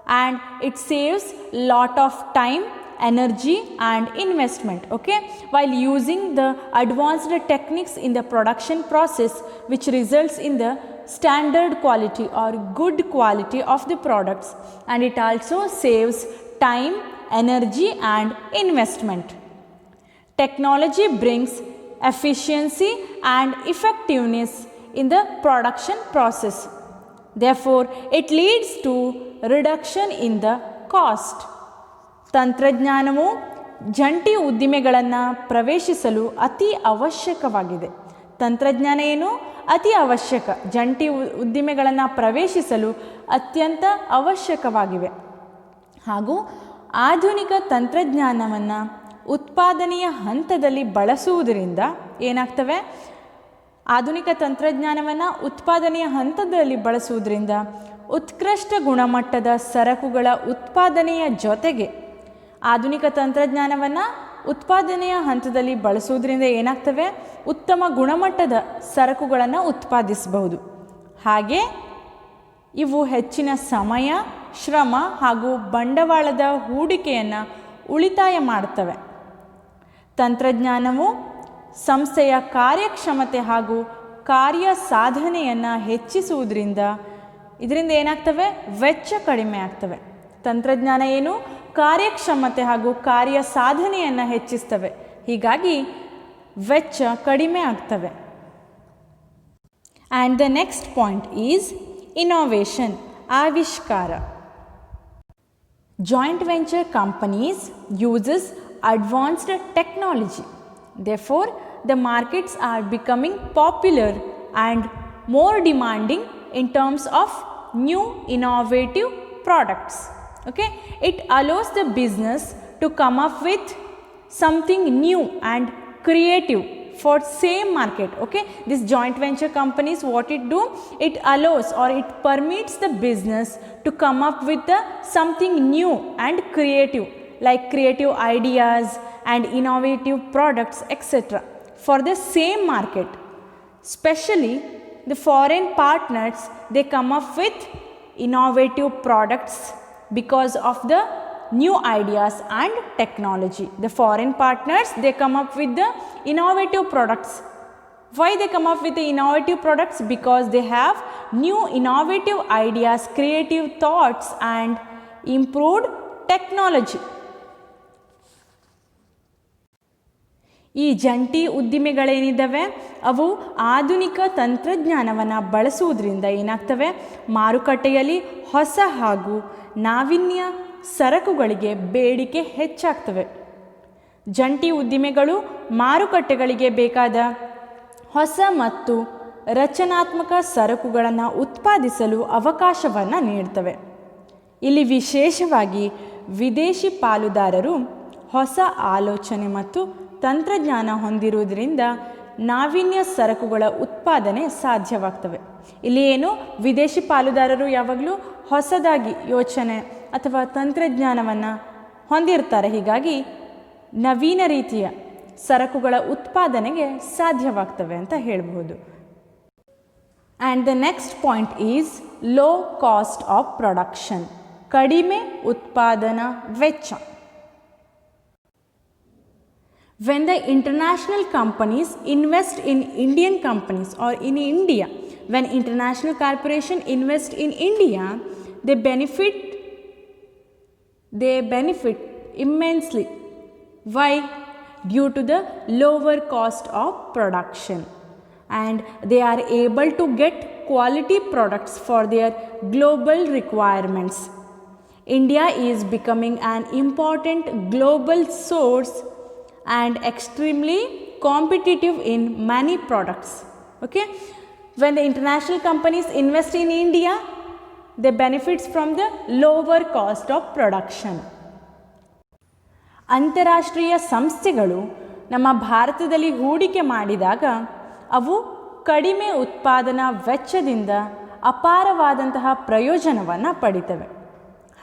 [SPEAKER 1] and it saves lot of time, energy and investment, okay, while using the advanced techniques in the production process, which results in the standard quality or good quality of the products, and it also saves time, energy and investment. Technology brings efficiency and effectiveness in the production process. Therefore, it leads to reduction in the cost. ತಂತ್ರಜ್ಞಾನವು ಜಂಟಿ ಉದ್ದಿಮೆಗಳನ್ನು ಪ್ರವೇಶಿಸಲು ಅತಿ ಅವಶ್ಯಕವಾಗಿದೆ. ತಂತ್ರಜ್ಞಾನ ಏನು? ಅತಿ ಅವಶ್ಯಕ. ಜಂಟಿ ಉದ್ದಿಮೆಗಳನ್ನು ಪ್ರವೇಶಿಸಲು ಅತ್ಯಂತ ಅವಶ್ಯಕವಾಗಿವೆ. ಹಾಗೂ ಆಧುನಿಕ ತಂತ್ರಜ್ಞಾನವನ್ನು ಉತ್ಪಾದನೆಯ ಹಂತದಲ್ಲಿ ಬಳಸುವುದರಿಂದ ಏನಾಗ್ತವೆ? ಆಧುನಿಕ ತಂತ್ರಜ್ಞಾನವನ್ನು ಉತ್ಪಾದನೆಯ ಹಂತದಲ್ಲಿ ಬಳಸುವುದರಿಂದ ಉತ್ಕೃಷ್ಟ ಗುಣಮಟ್ಟದ ಸರಕುಗಳ ಉತ್ಪಾದನೆಯ ಜೊತೆಗೆ ಆಧುನಿಕ ತಂತ್ರಜ್ಞಾನವನ್ನು ಉತ್ಪಾದನೆಯ ಹಂತದಲ್ಲಿ ಬಳಸುವುದರಿಂದ ಏನಾಗ್ತವೆ? ಉತ್ತಮ ಗುಣಮಟ್ಟದ ಸರಕುಗಳನ್ನು ಉತ್ಪಾದಿಸಬಹುದು. ಹಾಗೆ ಇವು ಹೆಚ್ಚಿನ ಸಮಯ, ಶ್ರಮ ಹಾಗೂ ಬಂಡವಾಳದ ಹೂಡಿಕೆಯನ್ನು ಉಳಿತಾಯ ಮಾಡ್ತವೆ. ತಂತ್ರಜ್ಞಾನವು ಸಂಸ್ಥೆಯ ಕಾರ್ಯಕ್ಷಮತೆ ಹಾಗೂ ಕಾರ್ಯ ಸಾಧನೆಯನ್ನು ಹೆಚ್ಚಿಸುವುದರಿಂದ ಇದರಿಂದ ಏನಾಗ್ತವೆ? ವೆಚ್ಚ ಕಡಿಮೆ ಆಗ್ತವೆ. ತಂತ್ರಜ್ಞಾನ ಏನು? ಕಾರ್ಯಕ್ಷಮತೆ ಹಾಗೂ ಕಾರ್ಯ ಸಾಧನೆಯನ್ನು ಹೆಚ್ಚಿಸ್ತವೆ. ಹೀಗಾಗಿ ವೆಚ್ಚ ಕಡಿಮೆ ಆಗ್ತವೆ. And the next point is innovation, ಆವಿಷ್ಕಾರ. Joint venture companies uses advanced technology. Therefore, the markets are becoming popular and more demanding in terms of new innovative products. Okay, it allows the business to come up with something new and creative for same market. Okay, this joint venture companies, what it do? It allows or it permits the business to come up with something new and creative, like creative ideas and innovative products, etc. for the same market. Especially the foreign partners, they come up with innovative products because of the new ideas and technology. The foreign partners, they come up with the innovative products. Why they come up with the innovative products? Because they have new innovative ideas, creative thoughts and improved technology. ಈ ಜಂಟಿ ಉದ್ದಿಮೆಗಳೇನಿದ್ದಾವೆ ಅವು ಆಧುನಿಕ ತಂತ್ರಜ್ಞಾನವನ್ನು ಬಳಸುವುದರಿಂದ ಏನಾಗ್ತವೆ? ಮಾರುಕಟ್ಟೆಯಲ್ಲಿ ಹೊಸ ಹಾಗೂ ನಾವೀನ್ಯ ಸರಕುಗಳಿಗೆ ಬೇಡಿಕೆ ಹೆಚ್ಚಾಗ್ತವೆ. ಜಂಟಿ ಉದ್ದಿಮೆಗಳು ಮಾರುಕಟ್ಟೆಗಳಿಗೆ ಬೇಕಾದ ಹೊಸ ಮತ್ತು ರಚನಾತ್ಮಕ ಸರಕುಗಳನ್ನು ಉತ್ಪಾದಿಸಲು ಅವಕಾಶವನ್ನು ನೀಡ್ತವೆ. ಇಲ್ಲಿ ವಿಶೇಷವಾಗಿ ವಿದೇಶಿ ಪಾಲುದಾರರು ಹೊಸ ಆಲೋಚನೆ ಮತ್ತು ತಂತ್ರಜ್ಞಾನ ಹೊಂದಿರುವುದರಿಂದ ನಾವೀನ್ಯ ಸರಕುಗಳ ಉತ್ಪಾದನೆ ಸಾಧ್ಯವಾಗ್ತವೆ. ಇಲ್ಲಿ ಏನು? ವಿದೇಶಿ ಪಾಲುದಾರರು ಯಾವಾಗಲೂ ಹೊಸದಾಗಿ ಯೋಚನೆ ಅಥವಾ ತಂತ್ರಜ್ಞಾನವನ್ನು ಹೊಂದಿರ್ತಾರೆ. ಹೀಗಾಗಿ ನವೀನ ರೀತಿಯ ಸರಕುಗಳ ಉತ್ಪಾದನೆಗೆ ಸಾಧ್ಯವಾಗ್ತವೆ ಅಂತ ಹೇಳ್ಬೋದು. And the next point is low cost of production. ಕಡಿಮೆ ಉತ್ಪಾದನಾ ವೆಚ್ಚ. When the international companies invest in Indian companies or in India, when international corporation invest in India, they benefit immensely. Why? Due to the lower cost of production, and they are able to get quality products for their global requirements. India is becoming an important global source and extremely competitive in many products. Okay, when the international companies invest in India, they benefits from the lower cost of production. ಅಂತಾರಾಷ್ಟ್ರೀಯ ಸಂಸ್ಥೆಗಳು ನಮ್ಮ ಭಾರತದಲ್ಲಿ ಹೂಡಿಕೆ ಮಾಡಿದಾಗ ಅವು ಕಡಿಮೆ ಉತ್ಪಾದನಾ ವೆಚ್ಚದಿಂದ ಅಪಾರವಾದಂತಹ ಪ್ರಯೋಜನವನ್ನು ಪಡಿತವೆ.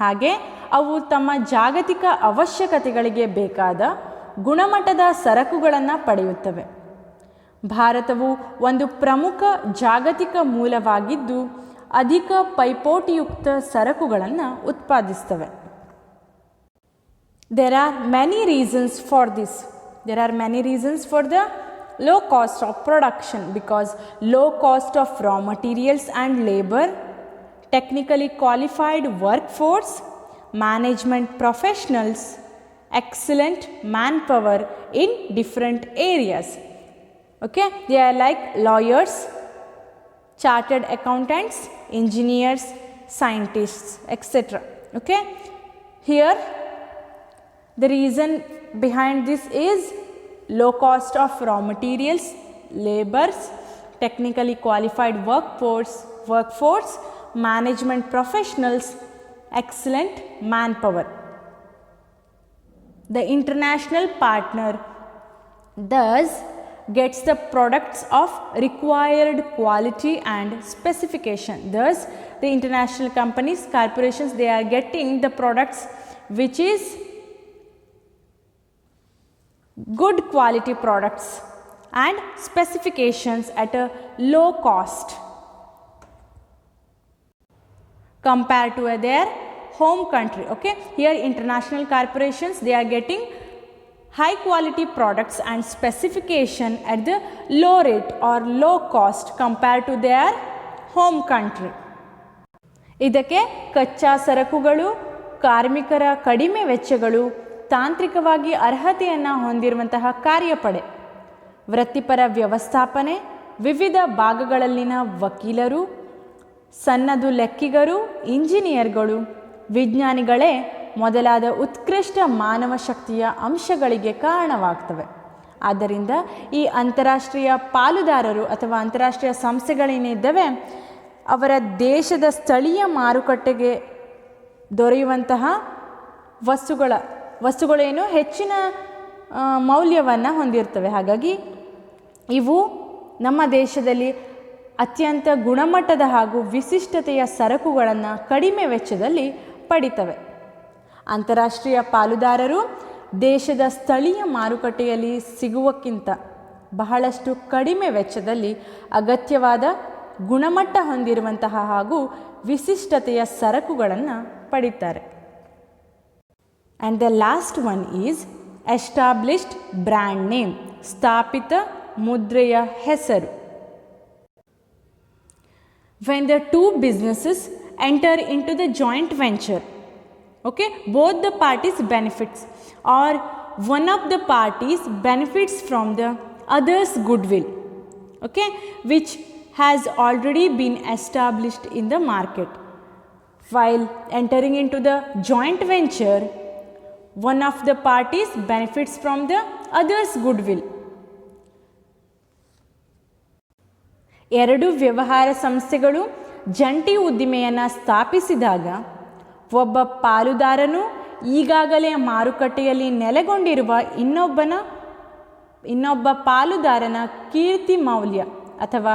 [SPEAKER 1] ಹಾಗೆ ಅವು ತಮ್ಮ ಜಾಗತಿಕ ಅವಶ್ಯಕತೆಗಳಿಗೆ ಬೇಕಾದ ಗುಣಮಟ್ಟದ ಸರಕುಗಳನ್ನು ಪಡೆಯುತ್ತವೆ. ಭಾರತವು ಒಂದು ಪ್ರಮುಖ ಜಾಗತಿಕ ಮೂಲವಾಗಿದ್ದು ಅಧಿಕ ಪೈಪೋಟಿಯುಕ್ತ ಸರಕುಗಳನ್ನು ಉತ್ಪಾದಿಸುತ್ತವೆ. There are many reasons for this. There are many reasons for the low cost of production, because low cost of raw materials and labor, technically qualified workforce, management professionals, excellent manpower in different areas. Okay, they are like lawyers, chartered accountants, engineers, scientists, etc. Okay, here the reason behind this is low cost of raw materials, labors, technically qualified workforce, management professionals, excellent manpower. The international partner thus gets the products of required quality and specification. Thus, the international companies, corporations, they are getting the products which is good quality products and specifications at a low cost compared to their home country. Okay, here international corporations, they are getting high quality products and specification at the low rate or low cost compared to their home country. ಇದಕ್ಕೆ ಕಚ್ಚಾ ಸರಕುಗಳು, ಕಾರ್ಮಿಕರ ಕಡಿಮೆ ವೆಚ್ಚಗಳು, ತಾಂತ್ರಿಕವಾಗಿ ಅರ್ಹತೆಯನ್ನು ಹೊಂದಿರುವಂತಹ ಕಾರ್ಯಪಡೆ, ವೃತ್ತಿಪರ ವ್ಯವಸ್ಥಾಪನೆ, ವಿವಿಧ ಭಾಗಗಳಲ್ಲಿನ ವಕೀಲರು, ಸನ್ನದು ಲೆಕ್ಕಿಗರು, ಇಂಜಿನಿಯರ್ಗಳು, ವಿಜ್ಞಾನಿಗಳೇ ಮೊದಲಾದ ಉತ್ಕೃಷ್ಟ ಮಾನವ ಶಕ್ತಿಯ ಅಂಶಗಳಿಗೆ ಕಾರಣವಾಗ್ತವೆ. ಆದ್ದರಿಂದ ಈ ಅಂತಾರಾಷ್ಟ್ರೀಯ ಪಾಲುದಾರರು ಅಥವಾ ಅಂತಾರಾಷ್ಟ್ರೀಯ ಸಂಸ್ಥೆಗಳೇನಿದ್ದಾವೆ ಅವರ ದೇಶದ ಸ್ಥಳೀಯ ಮಾರುಕಟ್ಟೆಗೆ ದೊರೆಯುವಂತಹ ವಸ್ತುಗಳೇನು ಹೆಚ್ಚಿನ ಮೌಲ್ಯವನ್ನು ಹೊಂದಿರ್ತವೆ. ಹಾಗಾಗಿ ಇವು ನಮ್ಮ ದೇಶದಲ್ಲಿ ಅತ್ಯಂತ ಗುಣಮಟ್ಟದ ಹಾಗೂ ವಿಶಿಷ್ಟತೆಯ ಸರಕುಗಳನ್ನು ಕಡಿಮೆ ವೆಚ್ಚದಲ್ಲಿ ಪಡಿತವೆ. ಅಂತಾರಾಷ್ಟ್ರೀಯ ಪಾಲುದಾರರು ದೇಶದ ಸ್ಥಳೀಯ ಮಾರುಕಟ್ಟೆಯಲ್ಲಿ ಸಿಗುವಕ್ಕಿಂತ ಬಹಳಷ್ಟು ಕಡಿಮೆ ವೆಚ್ಚದಲ್ಲಿ ಅಗತ್ಯವಾದ ಗುಣಮಟ್ಟ ಹೊಂದಿರುವಂತಹ ಹಾಗೂ ವಿಶಿಷ್ಟತೆಯ ಸರಕುಗಳನ್ನು ಪಡಿತಾರೆ. And the last one is established brand name, ಸ್ಥಾಪಿತ ಮುದ್ರೆಯ ಹೆಸರು. When the two businesses enter into the joint venture, okay, both the parties benefits, or one of the parties benefits from the other's goodwill, okay, which has already been established in the market. While entering into the joint venture, one of the parties benefits from the other's goodwill. ಎರಡು ವ್ಯವಹಾರ ಸಂಸ್ಥೆಗಳು ಜಂಟಿ ಉದ್ದಿಮೆಯನ್ನು ಸ್ಥಾಪಿಸಿದಾಗ ಒಬ್ಬ ಪಾಲುದಾರನು ಈಗಾಗಲೇ ಮಾರುಕಟ್ಟೆಯಲ್ಲಿ ನೆಲೆಗೊಂಡಿರುವ ಇನ್ನೊಬ್ಬ ಪಾಲುದಾರನ ಕೀರ್ತಿ ಮೌಲ್ಯ ಅಥವಾ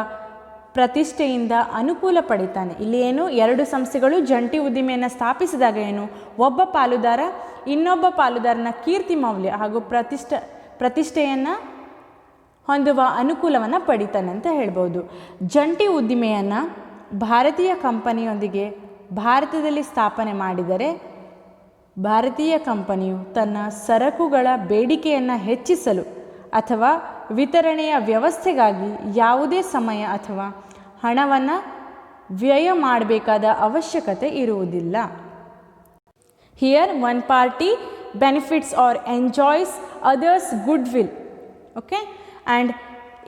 [SPEAKER 1] ಪ್ರತಿಷ್ಠೆಯಿಂದ ಅನುಕೂಲ ಪಡಿತಾನೆ. ಇಲ್ಲಿ ಏನು, ಎರಡು ಸಂಸ್ಥೆಗಳು ಜಂಟಿ ಉದ್ದಿಮೆಯನ್ನು ಸ್ಥಾಪಿಸಿದಾಗ ಏನು, ಒಬ್ಬ ಪಾಲುದಾರ ಇನ್ನೊಬ್ಬ ಪಾಲುದಾರನ ಕೀರ್ತಿ ಮೌಲ್ಯ ಹಾಗೂ ಪ್ರತಿಷ್ಠೆಯನ್ನು ಹೊಂದುವ ಅನುಕೂಲವನ್ನು ಪಡಿತಾನೆ ಅಂತ ಹೇಳ್ಬೋದು. ಜಂಟಿ ಉದ್ದಿಮೆಯನ್ನು ಭಾರತೀಯ ಕಂಪನಿಯೊಂದಿಗೆ ಭಾರತದಲ್ಲಿ ಸ್ಥಾಪನೆ ಮಾಡಿದರೆ ಭಾರತೀಯ ಕಂಪನಿಯು ತನ್ನ ಸರಕುಗಳ ಬೇಡಿಕೆಯನ್ನು ಹೆಚ್ಚಿಸಲು ಅಥವಾ ವಿತರಣೆಯ ವ್ಯವಸ್ಥೆಗಾಗಿ ಯಾವುದೇ ಸಮಯ ಅಥವಾ ಹಣವನ್ನು ವ್ಯಯ ಮಾಡಬೇಕಾದ ಅವಶ್ಯಕತೆ ಇರುವುದಿಲ್ಲ. Here one party benefits or enjoys others' goodwill. Okay, and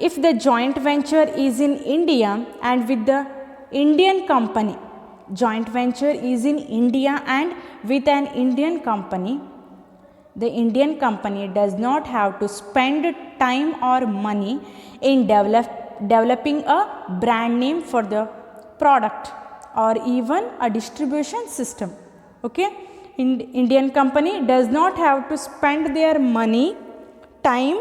[SPEAKER 1] if the joint venture is in India and with the Indian company, joint venture is in India and with an Indian company, the Indian company does not have to spend time or money in developing a brand name for the product or even a distribution system. Okay, Indian company does not have to spend their money, time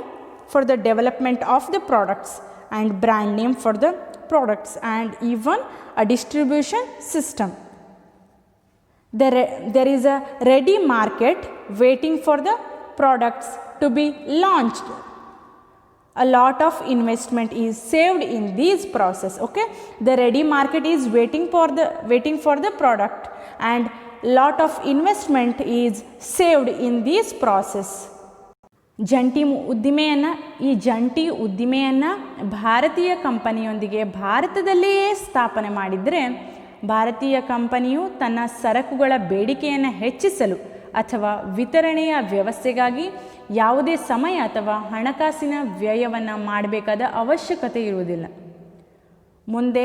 [SPEAKER 1] for the development of the products and brand name for the products and even a distribution system. There is a ready market waiting for the products to be launched. A lot of investment is saved in this process. Okay, the ready market is waiting for the product and lot of investment is saved in this process. ಈ ಜಂಟಿ ಉದ್ದಿಮೆಯನ್ನು ಭಾರತೀಯ ಕಂಪನಿಯೊಂದಿಗೆ ಭಾರತದಲ್ಲಿಯೇ ಸ್ಥಾಪನೆ ಮಾಡಿದರೆ ಭಾರತೀಯ ಕಂಪನಿಯು ತನ್ನ ಸರಕುಗಳ ಬೇಡಿಕೆಯನ್ನು ಹೆಚ್ಚಿಸಲು ಅಥವಾ ವಿತರಣೆಯ ವ್ಯವಸ್ಥೆಗಾಗಿ ಯಾವುದೇ ಸಮಯ ಅಥವಾ ಹಣಕಾಸಿನ ವ್ಯಯವನ್ನು ಮಾಡಬೇಕಾದ ಅವಶ್ಯಕತೆ ಇರುವುದಿಲ್ಲ. ಮುಂದೆ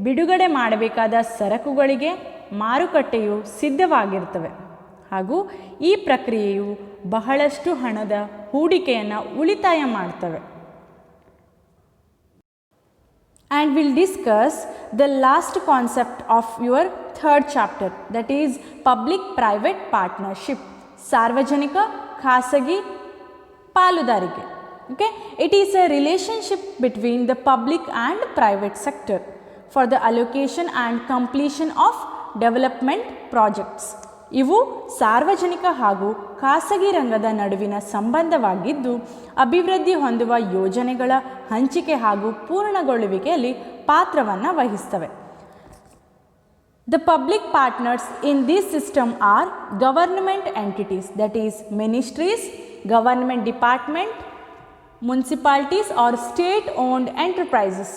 [SPEAKER 1] ಬಿಡುಗಡೆ ಮಾಡಬೇಕಾದ ಸರಕುಗಳಿಗೆ ಮಾರುಕಟ್ಟೆಯು ಸಿದ್ಧವಾಗಿರ್ತವೆ ಹಾಗೂ ಈ ಪ್ರಕ್ರಿಯೆಯು ಬಹಳಷ್ಟು ಹಣದ ಹೂಡಿಕೆಯನ್ನು ಉಳಿತಾಯ ಮಾಡ್ತವೆ. And we'll discuss the last concept of your third chapter, that is public-private partnership, ಸಾರ್ವಜನಿಕ ಖಾಸಗಿ ಪಾಲುದಾರಿಕೆ. Okay, it is a relationship between the public and private sector for the allocation and completion of development projects. ಇವು ಸಾರ್ವಜನಿಕ ಹಾಗೂ ಖಾಸಗಿ ರಂಗದ ನಡುವಿನ ಸಂಬಂಧವಾಗಿದ್ದು ಅಭಿವೃದ್ಧಿ ಹೊಂದುವ ಯೋಜನೆಗಳ ಹಂಚಿಕೆ ಹಾಗೂ ಪೂರ್ಣಗೊಳ್ಳುವಿಕೆಯಲ್ಲಿ ಪಾತ್ರವನ್ನು ವಹಿಸ್ತವೆ. The public partners in this system are government entities, that is ministries, government department, municipalities or state owned enterprises.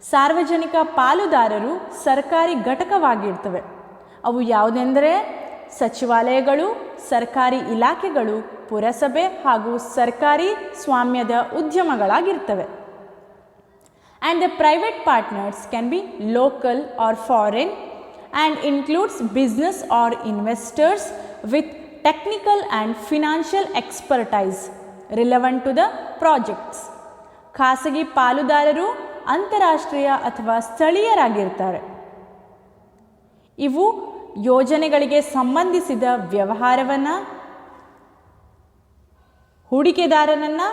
[SPEAKER 1] ಸಾರ್ವಜನಿಕ ಪಾಲುದಾರರು ಸರ್ಕಾರಿ ಘಟಕವಾಗಿರ್ತವೆ. ಅವು ಯಾವುದೆಂದರೆ ಸಚಿವಾಲಯಗಳು, ಸರ್ಕಾರಿ ಇಲಾಖೆಗಳು, ಪುರಸಭೆ ಹಾಗೂ ಸರ್ಕಾರಿ ಸ್ವಾಮ್ಯದ ಉದ್ಯಮಗಳಾಗಿರ್ತವೆ. And the private partners can be local or foreign and includes business or investors with technical and financial expertise relevant to the projects. ಖಾಸಗಿ ಪಾಲುದಾರರು ಅಂತಾರಾಷ್ಟ್ರೀಯ ಅಥವಾ ಸ್ಥಳೀಯರಾಗಿರ್ತಾರೆ. ಇವು ಯೋಜನೆಗಳಿಗೆ ಸಂಬಂಧಿಸಿದ ವ್ಯವಹಾರವನ್ನು, ಹೂಡಿಕೆದಾರನನ್ನು,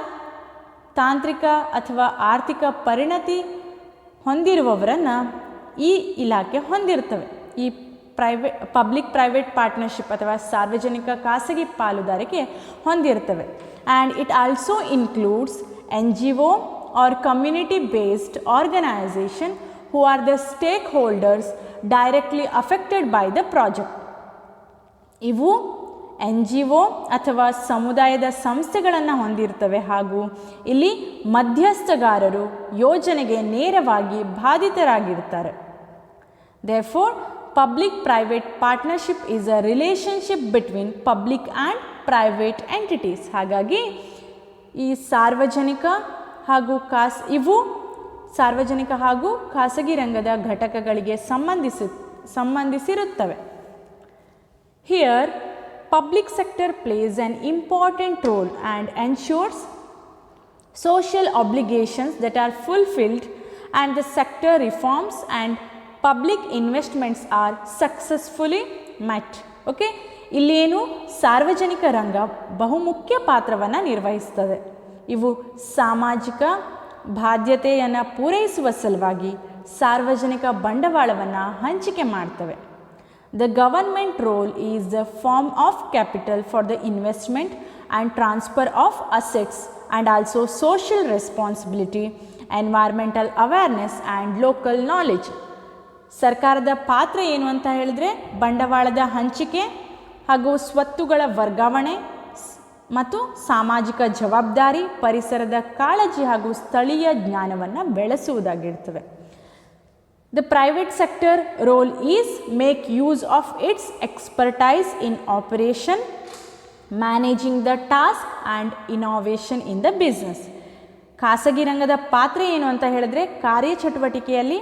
[SPEAKER 1] ತಾಂತ್ರಿಕ ಅಥವಾ ಆರ್ಥಿಕ ಪರಿಣತಿ ಹೊಂದಿರುವವರನ್ನು ಈ ಇಲಾಖೆ ಹೊಂದಿರ್ತವೆ. ಈ ಪಬ್ಲಿಕ್ ಪ್ರೈವೇಟ್ ಪಾರ್ಟ್ನರ್ಶಿಪ್ ಅಥವಾ ಸಾರ್ವಜನಿಕ ಖಾಸಗಿ ಪಾಲುದಾರಿಕೆ ಹೊಂದಿರ್ತವೆ. And it also includes NGO or community based organization who are the stakeholders directly affected by the project. ಇವು NGO ಅಥವಾ ಸಮುದಾಯದ ಸಂಸ್ಥೆಗಳನ್ನು ಹೊಂದಿರ್ತವೆ ಹಾಗೂ ಇಲ್ಲಿ ಮಧ್ಯಸ್ಥಗಾರರು ಯೋಜನೆಗೆ ನೇರವಾಗಿ ಬಾಧಿತರಾಗಿರ್ತಾರೆ. Therefore, public-private partnership is a relationship between public and private entities. ಹಾಗಾಗಿ ಈ ಸಾರ್ವಜನಿಕ ಹಾಗೂ ಖಾಸಗಿ ರಂಗದ ಘಟಕಗಳಿಗೆ ಸಂಬಂಧಿಸಿರುತ್ತವೆ. Here, public sector plays an important role and ensures social obligations that are fulfilled and the sector reforms and public investments are successfully met. Okay, ಇಲ್ಲೇನು ಸಾರ್ವಜನಿಕ ರಂಗ ಬಹುಮುಖ್ಯ ಪಾತ್ರವನ್ನು ನಿರ್ವಹಿಸುತ್ತದೆ. ಇವು ಸಾಮಾಜಿಕ ಬಾಧ್ಯತೆಯನ್ನು ಪೂರೈಸುವ ಸಲುವಾಗಿ ಸಾರ್ವಜನಿಕ ಬಂಡವಾಳವನ್ನು ಹಂಚಿಕೆ ಮಾಡ್ತವೆ. The government role is the form of capital for the investment and transfer of assets and also social responsibility, environmental awareness and local knowledge. ಸರ್ಕಾರದ ಪಾತ್ರ ಏನು ಅಂತ ಹೇಳಿದ್ರೆ ಬಂಡವಾಳದ ಹಂಚಿಕೆ ಹಾಗೂ ಸ್ವತ್ತುಗಳ ವರ್ಗಾವಣೆ ಮತ್ತು ಸಾಮಾಜಿಕ ಜವಾಬ್ದಾರಿ, ಪರಿಸರದ ಕಾಳಜಿ ಹಾಗೂ ಸ್ಥಳೀಯ ಜ್ಞಾನವನ್ನು ಬೆಳೆಸುವುದಾಗಿರ್ತವೆ. The private sector role is make use of its expertise in operation, managing the task and innovation in the business. ಖಾಸಗಿ ರಂಗದ ಪಾತ್ರ ಏನು ಅಂತ ಹೇಳಿದ್ರೆ ಕಾರ್ಯಚಟುವಟಿಕೆಯಲ್ಲಿ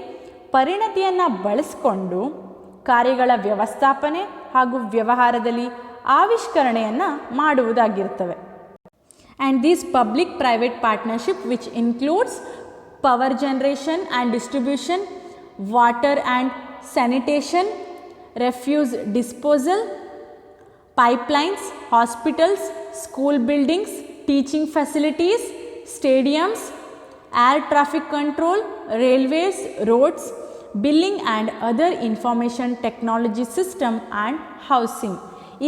[SPEAKER 1] ಪರಿಣತಿಯನ್ನು ಬಳಸಿಕೊಂಡು ಕಾರ್ಯಗಳ ವ್ಯವಸ್ಥಾಪನೆ ಹಾಗೂ ವ್ಯವಹಾರದಲ್ಲಿ ಆವಿಷ್ಕರಣೆಯನ್ನು ಮಾಡುವುದಾಗಿರ್ತವೆ. And this public private partnership which includes power generation and distribution, water and sanitation, refuse disposal, pipelines, hospitals, school buildings, teaching facilities, stadiums, air traffic control, railways, roads, billing and other information technology system and housing.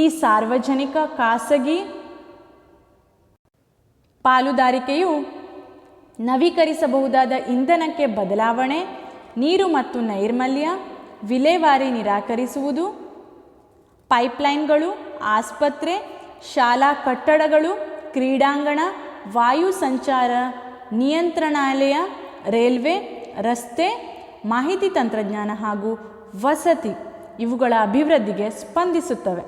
[SPEAKER 1] ಈ ಸಾರ್ವಜನಿಕ ಖಾಸಗಿ ಪಾಲುದಾರಿಕೆಯು ನವೀಕರಿಸಬಹುದಾದ ಇಂಧನಕ್ಕೆ ಬದಲಾವಣೆ, ನೀರು ಮತ್ತು ನೈರ್ಮಲ್ಯ, ವಿಲೇವಾರಿ ನಿರಾಕರಿಸುವುದು, ಪೈಪ್ಲೈನ್ಗಳು, ಆಸ್ಪತ್ರೆ, ಶಾಲಾ ಕಟ್ಟಡಗಳು, ಕ್ರೀಡಾಂಗಣ, ವಾಯು ಸಂಚಾರ ನಿಯಂತ್ರಣಾಲಯ, ರೈಲ್ವೆ, ರಸ್ತೆ, ಮಾಹಿತಿ ತಂತ್ರಜ್ಞಾನ ಹಾಗೂ ವಸತಿ ಇವುಗಳ ಅಭಿವೃದ್ಧಿಗೆ ಸ್ಪಂದಿಸುತ್ತವೆ.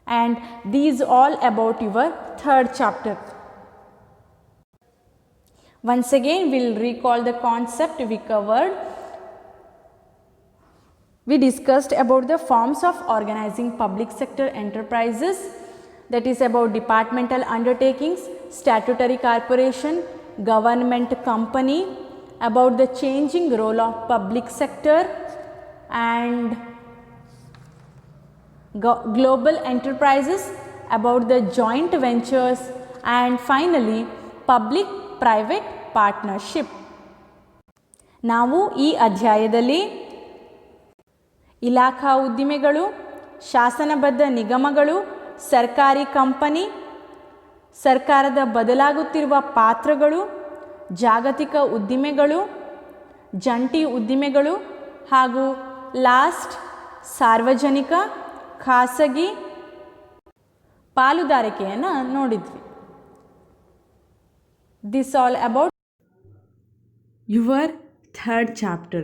[SPEAKER 1] And these all about your third chapter. Once again we'll recall the concept we covered. We discussed about the forms of organizing public sector enterprises, that is about departmental undertakings, statutory corporation, government company, about the changing role of public sector and global enterprises, about the joint ventures and finally public private partnership. ನಾವು ಈ ಅಧ್ಯಾಯದಲ್ಲಿ ಇಲಾಖಾ ಉದ್ದಿಮೆಗಳು, ಶಾಸನಬದ್ಧ ನಿಗಮಗಳು, ಸರ್ಕಾರಿ company, ಸರ್ಕಾರದ ಬದಲಾಗುತ್ತಿರುವ ಪಾತ್ರಗಳು, ಜಾಗತಿಕ ಉದ್ದಿಮೆಗಳು, ಜಂಟಿ ಉದ್ದಿಮೆಗಳು ಹಾಗೂ ಲಾಸ್ಟ್ ಸಾರ್ವಜನಿಕ ಖಾಸಗಿ ಪಾಲುದಾರಿಕೆಯನ್ನು ನೋಡಿದ್ವಿ. This all about your third chapter.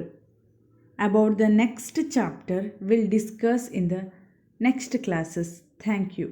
[SPEAKER 1] About the next chapter we'll discuss in the next classes. Thank you.